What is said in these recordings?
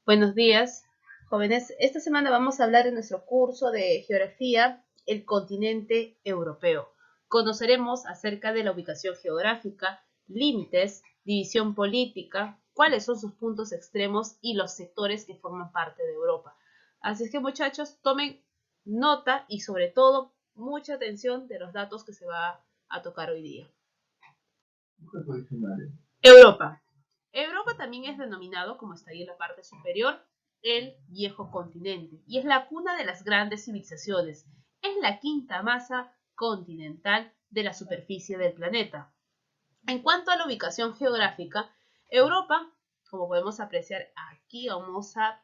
Buenos días, jóvenes. Esta semana vamos a hablar en nuestro curso de geografía el continente europeo. Conoceremos acerca de la ubicación geográfica, límites, división política, cuáles son sus puntos extremos y los sectores que forman parte de Europa. Así es que, muchachos, tomen nota y sobre todo mucha atención de los datos que se va a tocar hoy día. Europa. Europa también es denominado, como está ahí en la parte superior, el viejo continente, y es la cuna de las grandes civilizaciones. Es la quinta masa continental de la superficie del planeta. En cuanto a la ubicación geográfica, Europa, como podemos apreciar aquí, vamos a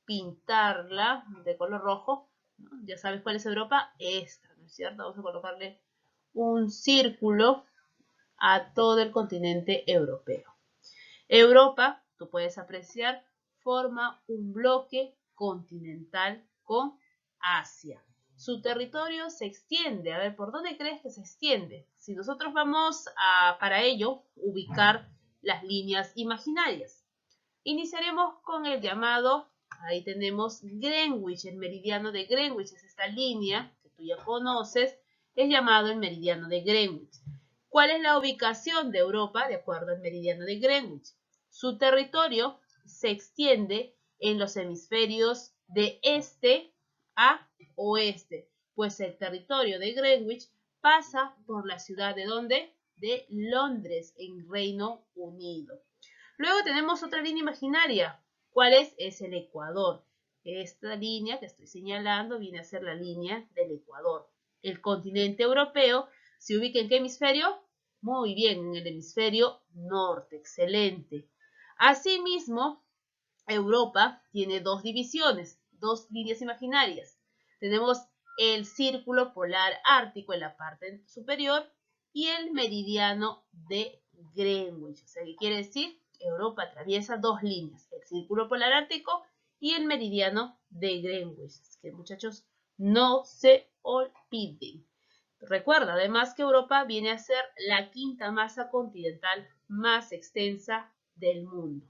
pintarla de color rojo, ¿no? Ya sabes cuál es Europa, esta, ¿no es cierto? Vamos a colocarle un círculo a todo el continente europeo. Europa, tú puedes apreciar, forma un bloque continental con Asia. Su territorio se extiende. A ver, ¿por dónde crees que se extiende? Si nosotros vamos a, para ello, ubicar las líneas imaginarias. Iniciaremos con el llamado, ahí tenemos Greenwich, el meridiano de Greenwich, es esta línea que tú ya conoces, es llamado el meridiano de Greenwich. ¿Cuál es la ubicación de Europa de acuerdo al meridiano de Greenwich? Su territorio se extiende en los hemisferios de este a oeste, pues el territorio de Greenwich pasa por la ciudad de ¿dónde? De Londres, en Reino Unido. Luego tenemos otra línea imaginaria. ¿Cuál es? Es el Ecuador. Esta línea que estoy señalando viene a ser la línea del Ecuador. El continente europeo se ubica ¿en qué hemisferio? Muy bien, en el hemisferio norte. Excelente. Asimismo, Europa tiene dos divisiones, dos líneas imaginarias. Tenemos el círculo polar ártico en la parte superior y el meridiano de Greenwich. O sea, ¿qué quiere decir? Europa atraviesa dos líneas, el círculo polar ártico y el meridiano de Greenwich. Así que, muchachos, no se olviden. Recuerda además que Europa viene a ser la quinta masa continental más extensa del mundo.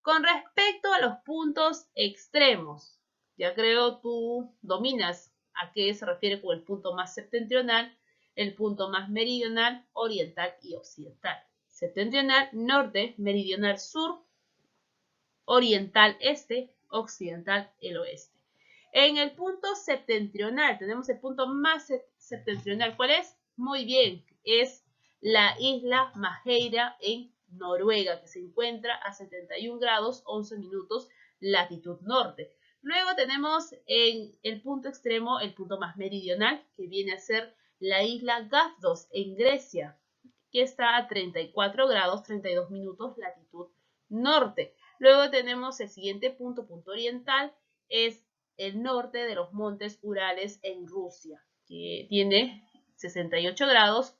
Con respecto a los puntos extremos, ya creo tú dominas a qué se refiere con el punto más septentrional, el punto más meridional, oriental y occidental. Septentrional, norte, meridional, sur, oriental, este, occidental, el oeste. En el punto septentrional, tenemos el punto más septentrional. ¿Cuál es? Muy bien, es la isla Madeira en Noruega, que se encuentra a 71 grados 11 minutos latitud norte. Luego tenemos en el punto extremo el punto más meridional, que viene a ser la isla Gavdos en Grecia, que está a 34 grados 32 minutos latitud norte. Luego tenemos el siguiente punto, punto oriental, es el norte de los montes Urales en Rusia, que tiene 68 grados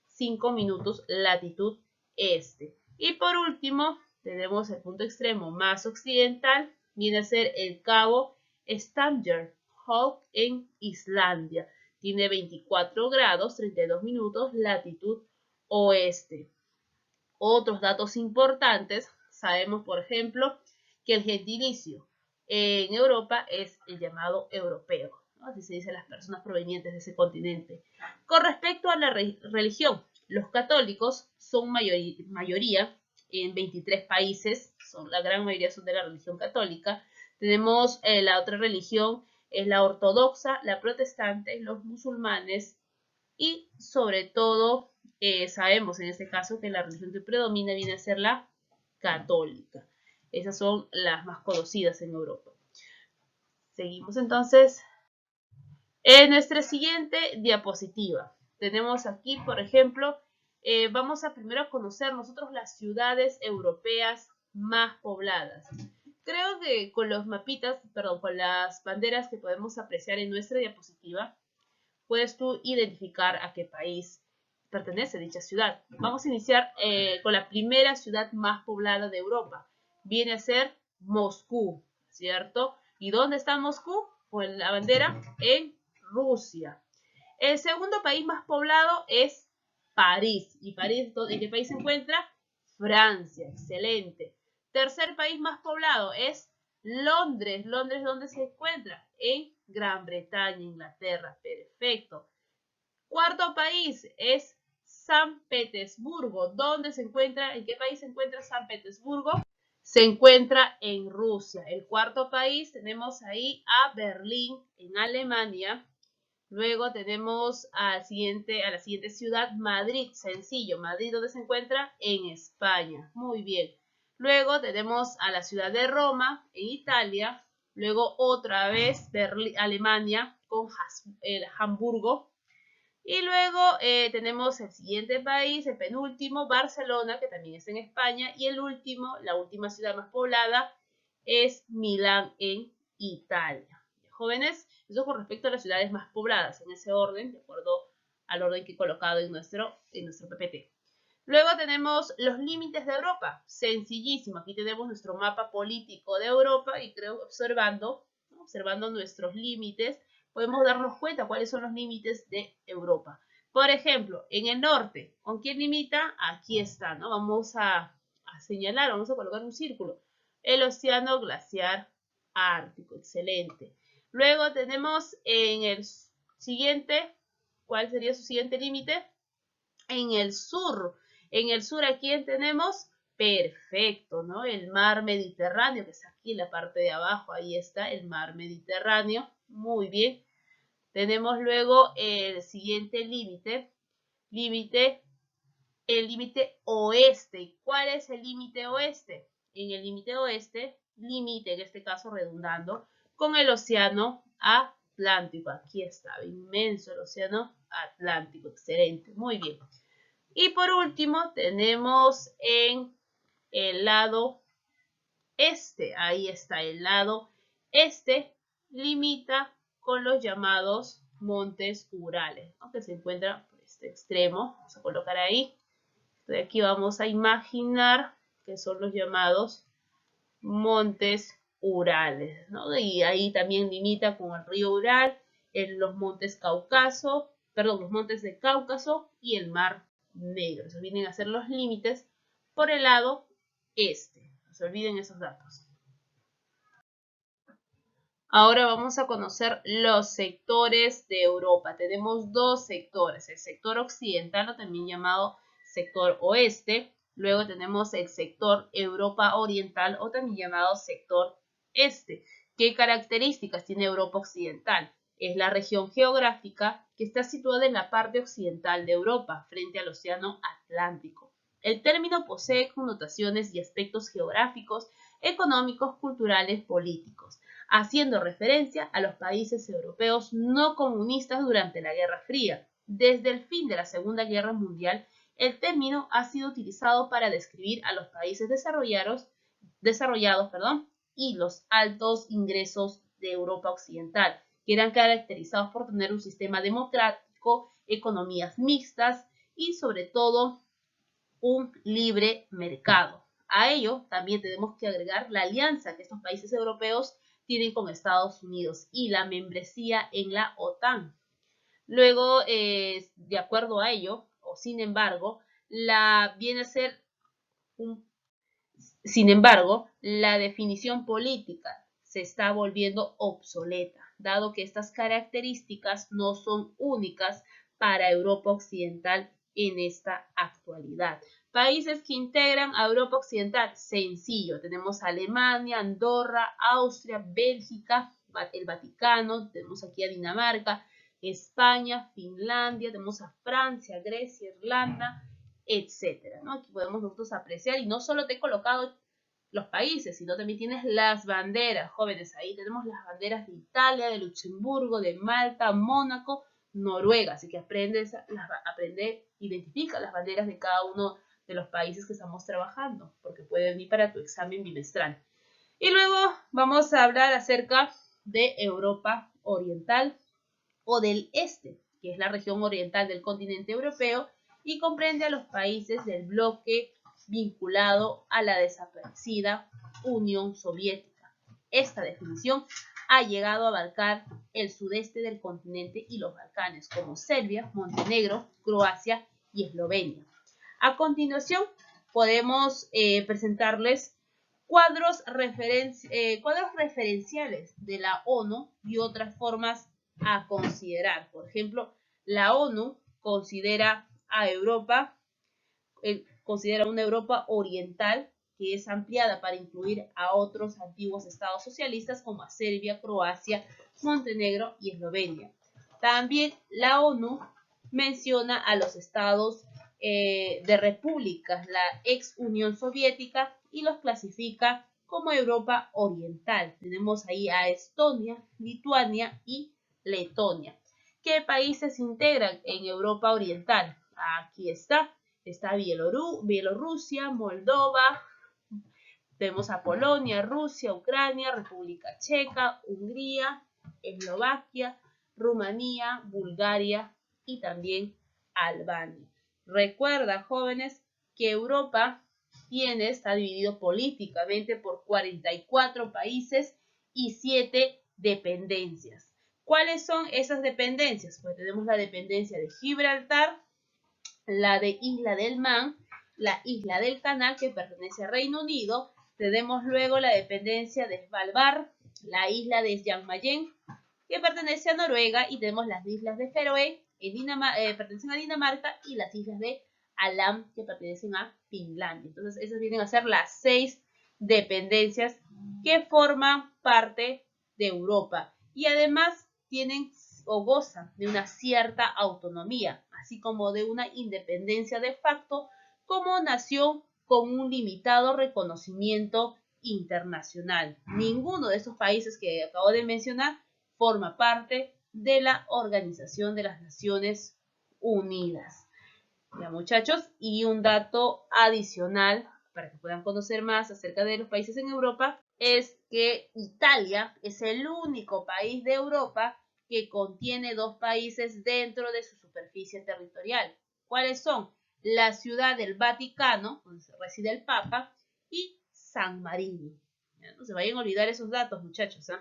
5 minutos latitud este. Y por último, tenemos el punto extremo más occidental, viene a ser el cabo Stangerholm en Islandia. Tiene 24 grados 32 minutos latitud oeste. Otros datos importantes, sabemos por ejemplo que el gentilicio en Europa es el llamado europeo, ¿no? Así se dice a las personas provenientes de ese continente. Con respecto a la religión, los católicos son mayoría en 23 países, la gran mayoría son de la religión católica. Tenemos la otra religión, es la ortodoxa, la protestante, los musulmanes y sobre todo sabemos en este caso que la religión que predomina viene a ser la católica. Esas son las más conocidas en Europa. Seguimos entonces en nuestra siguiente diapositiva. Tenemos aquí, por ejemplo, vamos a primero conocer nosotros las ciudades europeas más pobladas. Creo que con los mapitas, perdón, con las banderas que podemos apreciar en nuestra diapositiva, puedes tú identificar a qué país pertenece dicha ciudad. Vamos a iniciar con la primera ciudad más poblada de Europa. Viene a ser Moscú, ¿cierto? ¿Y dónde está Moscú? Pues la bandera en Rusia. El segundo país más poblado es París. ¿Y París en qué país se encuentra? Francia, excelente. Tercer país más poblado es Londres. ¿Londres dónde se encuentra? En Gran Bretaña, Inglaterra. Perfecto. Cuarto país es San Petersburgo. ¿Dónde se encuentra? ¿En qué país se encuentra San Petersburgo? Se encuentra en Rusia. El cuarto país tenemos ahí a Berlín, en Alemania. Luego tenemos a la siguiente ciudad, Madrid. Sencillo. Madrid, ¿dónde se encuentra? En España. Muy bien. Luego tenemos a la ciudad de Roma, en Italia. Luego otra vez Alemania con Hamburgo. Y luego tenemos el siguiente país, el penúltimo, Barcelona, que también está en España. Y el último, la última ciudad más poblada, es Milán, en Italia. Jóvenes, eso con respecto a las ciudades más pobladas, en ese orden, de acuerdo al orden que he colocado en nuestro PPT. Luego tenemos los límites de Europa. Sencillísimo. Aquí tenemos nuestro mapa político de Europa y creo observando nuestros límites, podemos darnos cuenta cuáles son los límites de Europa. Por ejemplo, en el norte, ¿con quién limita? Aquí está, ¿no? Vamos a señalar, vamos a colocar un círculo. El océano glaciar ártico. Excelente. Luego tenemos en el siguiente, ¿cuál sería su siguiente límite? En el sur. En el sur, ¿a quién tenemos? Perfecto, ¿no? El mar Mediterráneo, que está aquí en la parte de abajo, ahí está el mar Mediterráneo. Muy bien. Tenemos luego el siguiente límite, el límite oeste. ¿Cuál es el límite oeste? En el límite oeste, límite, en este caso redundando, con el océano Atlántico. Aquí está, inmenso el océano Atlántico. Excelente, muy bien. Y por último tenemos en el lado este, ahí está el lado este, limita con los llamados montes Urales, ¿no? Que se encuentran por este extremo. Vamos a colocar ahí. De aquí vamos a imaginar que son los llamados montes Urales, ¿no? Y ahí también limita con el río Ural, los montes los montes de Cáucaso y el mar Negro. Esos vienen a ser los límites por el lado este. No se olviden esos datos. Ahora vamos a conocer los sectores de Europa. Tenemos dos sectores, el sector occidental, o también llamado sector oeste. Luego tenemos el sector Europa oriental, o también llamado sector este. ¿Qué características tiene Europa occidental? Es la región geográfica que está situada en la parte occidental de Europa, frente al océano Atlántico. El término posee connotaciones y aspectos geográficos, económicos, culturales, políticos, haciendo referencia a los países europeos no comunistas durante la Guerra Fría. Desde el fin de la Segunda Guerra Mundial, el término ha sido utilizado para describir a los países desarrollados, y los altos ingresos de Europa Occidental, que eran caracterizados por tener un sistema democrático, economías mixtas y sobre todo un libre mercado. A ello también tenemos que agregar la alianza que estos países europeos tienen con Estados Unidos y la membresía en la OTAN. Luego, de acuerdo a ello, o sin embargo, la definición política se está volviendo obsoleta, dado que estas características no son únicas para Europa Occidental en esta actualidad. Países que integran a Europa Occidental, sencillo, tenemos Alemania, Andorra, Austria, Bélgica, el Vaticano, tenemos aquí a Dinamarca, España, Finlandia, tenemos a Francia, Grecia, Irlanda, etcétera, ¿no? Aquí podemos nosotros apreciar, y no solo te he colocado los países, sino también tienes las banderas, jóvenes. Ahí tenemos las banderas de Italia, de Luxemburgo, de Malta, Mónaco, Noruega. Así que identifica las banderas de cada uno de los países que estamos trabajando, porque puede venir para tu examen bimestral. Y luego vamos a hablar acerca de Europa Oriental o del Este, que es la región oriental del continente europeo y comprende a los países del bloque vinculado a la desaparecida Unión Soviética. Esta definición ha llegado a abarcar el sudeste del continente y los Balcanes, como Serbia, Montenegro, Croacia y Eslovenia. A continuación, podemos presentarles cuadros referenciales de la ONU y otras formas a considerar. Por ejemplo, la ONU considera a Europa, considera una Europa oriental que es ampliada para incluir a otros antiguos estados socialistas como a Serbia, Croacia, Montenegro y Eslovenia. También la ONU menciona a los estados de repúblicas, la ex Unión Soviética, y los clasifica como Europa Oriental. Tenemos ahí a Estonia, Lituania y Letonia. ¿Qué países integran en Europa Oriental? Aquí está. Está Bielorrusia, Moldova, tenemos a Polonia, Rusia, Ucrania, República Checa, Hungría, Eslovaquia, Rumanía, Bulgaria y también Albania. Recuerda, jóvenes, que Europa está dividido políticamente por 44 países y 7 dependencias. ¿Cuáles son esas dependencias? Pues tenemos la dependencia de Gibraltar, la de Isla del Man, la Isla del Canal, que pertenece al Reino Unido. Tenemos luego la dependencia de Svalbard, la isla de Jan Mayen, que pertenece a Noruega, y tenemos las islas de Feroe, pertenecen a Dinamarca, y las islas de Alam, que pertenecen a Finlandia. Entonces, esas vienen a ser las 6 dependencias que forman parte de Europa. Y además tienen o gozan de una cierta autonomía, así como de una independencia de facto como nación con un limitado reconocimiento internacional. Ninguno de esos países que acabo de mencionar forma parte de la Organización de las Naciones Unidas. Ya, muchachos, y un dato adicional para que puedan conocer más acerca de los países en Europa es que Italia es el único país de Europa que contiene 2 países dentro de su superficie territorial. ¿Cuáles son? La Ciudad del Vaticano, donde reside el Papa, y San Marino. No se vayan a olvidar esos datos, muchachos, ¿eh?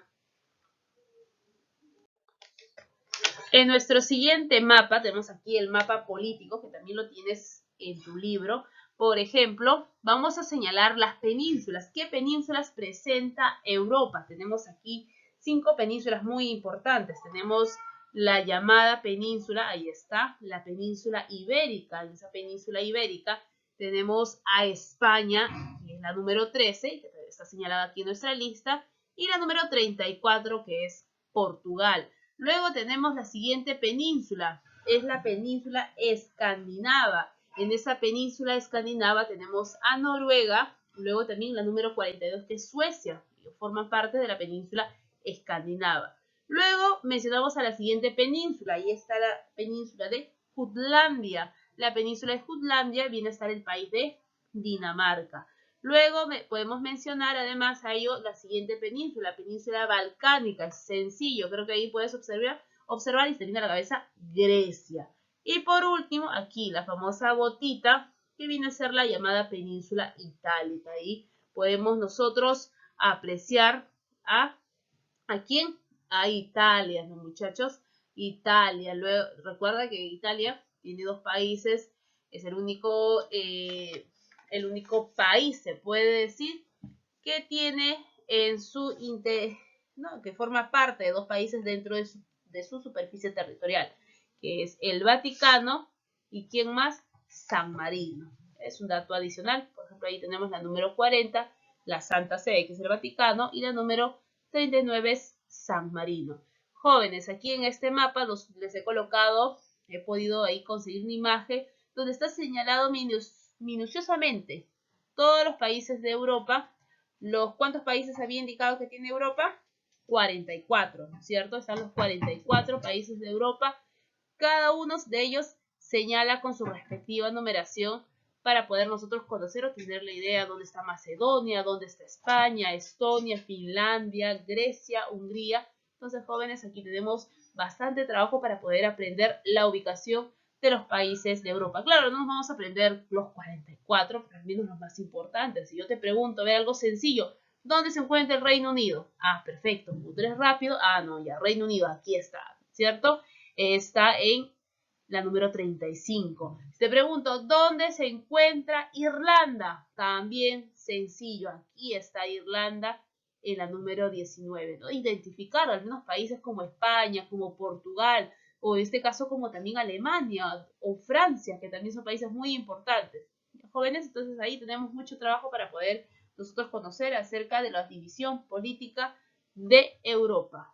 En nuestro siguiente mapa, tenemos aquí el mapa político, que también lo tienes en tu libro. Por ejemplo, vamos a señalar las penínsulas. ¿Qué penínsulas presenta Europa? Tenemos aquí 5 penínsulas muy importantes. Tenemos la llamada península, ahí está, la península ibérica. En esa península ibérica tenemos a España, que es la número 13, que está señalada aquí en nuestra lista, y la número 34, que es Portugal. Luego tenemos la siguiente península, es la península escandinava. En esa península escandinava tenemos a Noruega, luego también la número 42, que es Suecia, que forma parte de la península escandinava. Luego mencionamos a la siguiente península, y está la península de Jutlandia. La península de Jutlandia viene a estar el país de Dinamarca. Luego podemos mencionar además a ello la siguiente península, la península balcánica. Es sencillo, creo que ahí puedes observar y se viene a la cabeza Grecia. Y por último, aquí la famosa gotita, que viene a ser la llamada península itálica. Ahí podemos nosotros apreciar ¿a quién? A Italia, ¿no, muchachos? Italia. Luego, recuerda que Italia tiene 2 países, es el único país, se puede decir, que tiene en su que forma parte de 2 países dentro de su superficie territorial, que es el Vaticano y ¿quién más? San Marino. Es un dato adicional. Por ejemplo, ahí tenemos la número 40, la Santa Sede, que es el Vaticano, y la número 39 es San Marino. Jóvenes, aquí en este mapa les he colocado, he podido ahí conseguir una imagen donde está señalado minuciosamente todos los países de Europa. ¿Cuántos países había indicado que tiene Europa? 44, ¿no es cierto? Están los 44 países de Europa. Cada uno de ellos señala con su respectiva numeración para poder nosotros conocer o tener la idea dónde está Macedonia, dónde está España, Estonia, Finlandia, Grecia, Hungría. Entonces, jóvenes, aquí tenemos bastante trabajo para poder aprender la ubicación de los países de Europa. Claro, no nos vamos a aprender los 44, pero al menos los más importantes. Si yo te pregunto, ve algo sencillo, ¿dónde se encuentra el Reino Unido? Ah, perfecto, tú eres rápido. Ah, no, ya, Reino Unido, aquí está, ¿cierto? Está en la número 35. Te pregunto, ¿dónde se encuentra Irlanda? También sencillo, aquí está Irlanda en la número 19, ¿no? Identificar algunos países como España, como Portugal, o en este caso como también Alemania o Francia, que también son países muy importantes. Jóvenes, entonces ahí tenemos mucho trabajo para poder nosotros conocer acerca de la división política de Europa.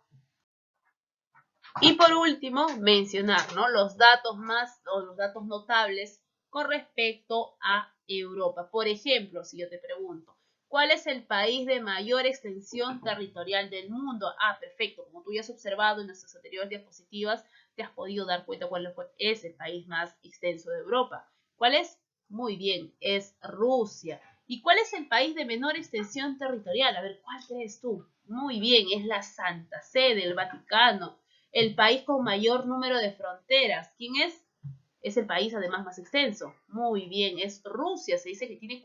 Y por último, mencionar, ¿no?, los datos más o los datos notables con respecto a Europa. Por ejemplo, si yo te pregunto, ¿cuál es el país de mayor extensión territorial del mundo? Ah, perfecto. Como tú ya has observado en nuestras anteriores diapositivas, te has podido dar cuenta cuál es el país más extenso de Europa. ¿Cuál es? Muy bien, es Rusia. ¿Y cuál es el país de menor extensión territorial? A ver, ¿cuál crees tú? Muy bien, es la Santa Sede, el Vaticano. El país con mayor número de fronteras. ¿Quién es? Es el país además más extenso. Muy bien, es Rusia. Se dice que tiene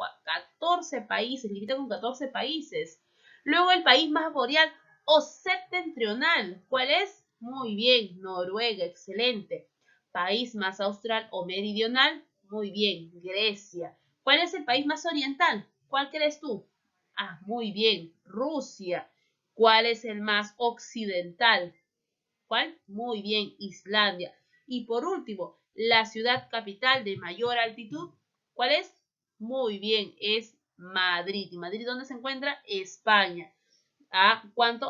14 países, limita con 14 países. Luego el país más boreal o septentrional. ¿Cuál es? Muy bien, Noruega, excelente. País más austral o meridional. Muy bien, Grecia. ¿Cuál es el país más oriental? ¿Cuál crees tú? Ah, muy bien, Rusia. ¿Cuál es el más occidental? ¿Cuál? Muy bien, Islandia. Y por último, la ciudad capital de mayor altitud, ¿cuál es? Muy bien, es Madrid. ¿Y Madrid dónde se encuentra? España. ¿A cuánto?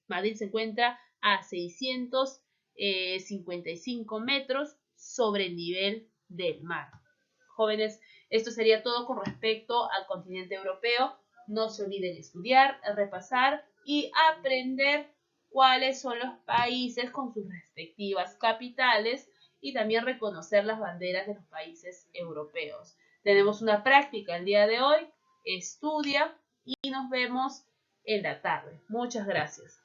Madrid se encuentra a 655 metros sobre el nivel del mar. Jóvenes, esto sería todo con respecto al continente europeo. No se olviden estudiar, repasar y aprender cuáles son los países con sus respectivas capitales y también reconocer las banderas de los países europeos. Tenemos una práctica el día de hoy. Estudia y nos vemos en la tarde. Muchas gracias.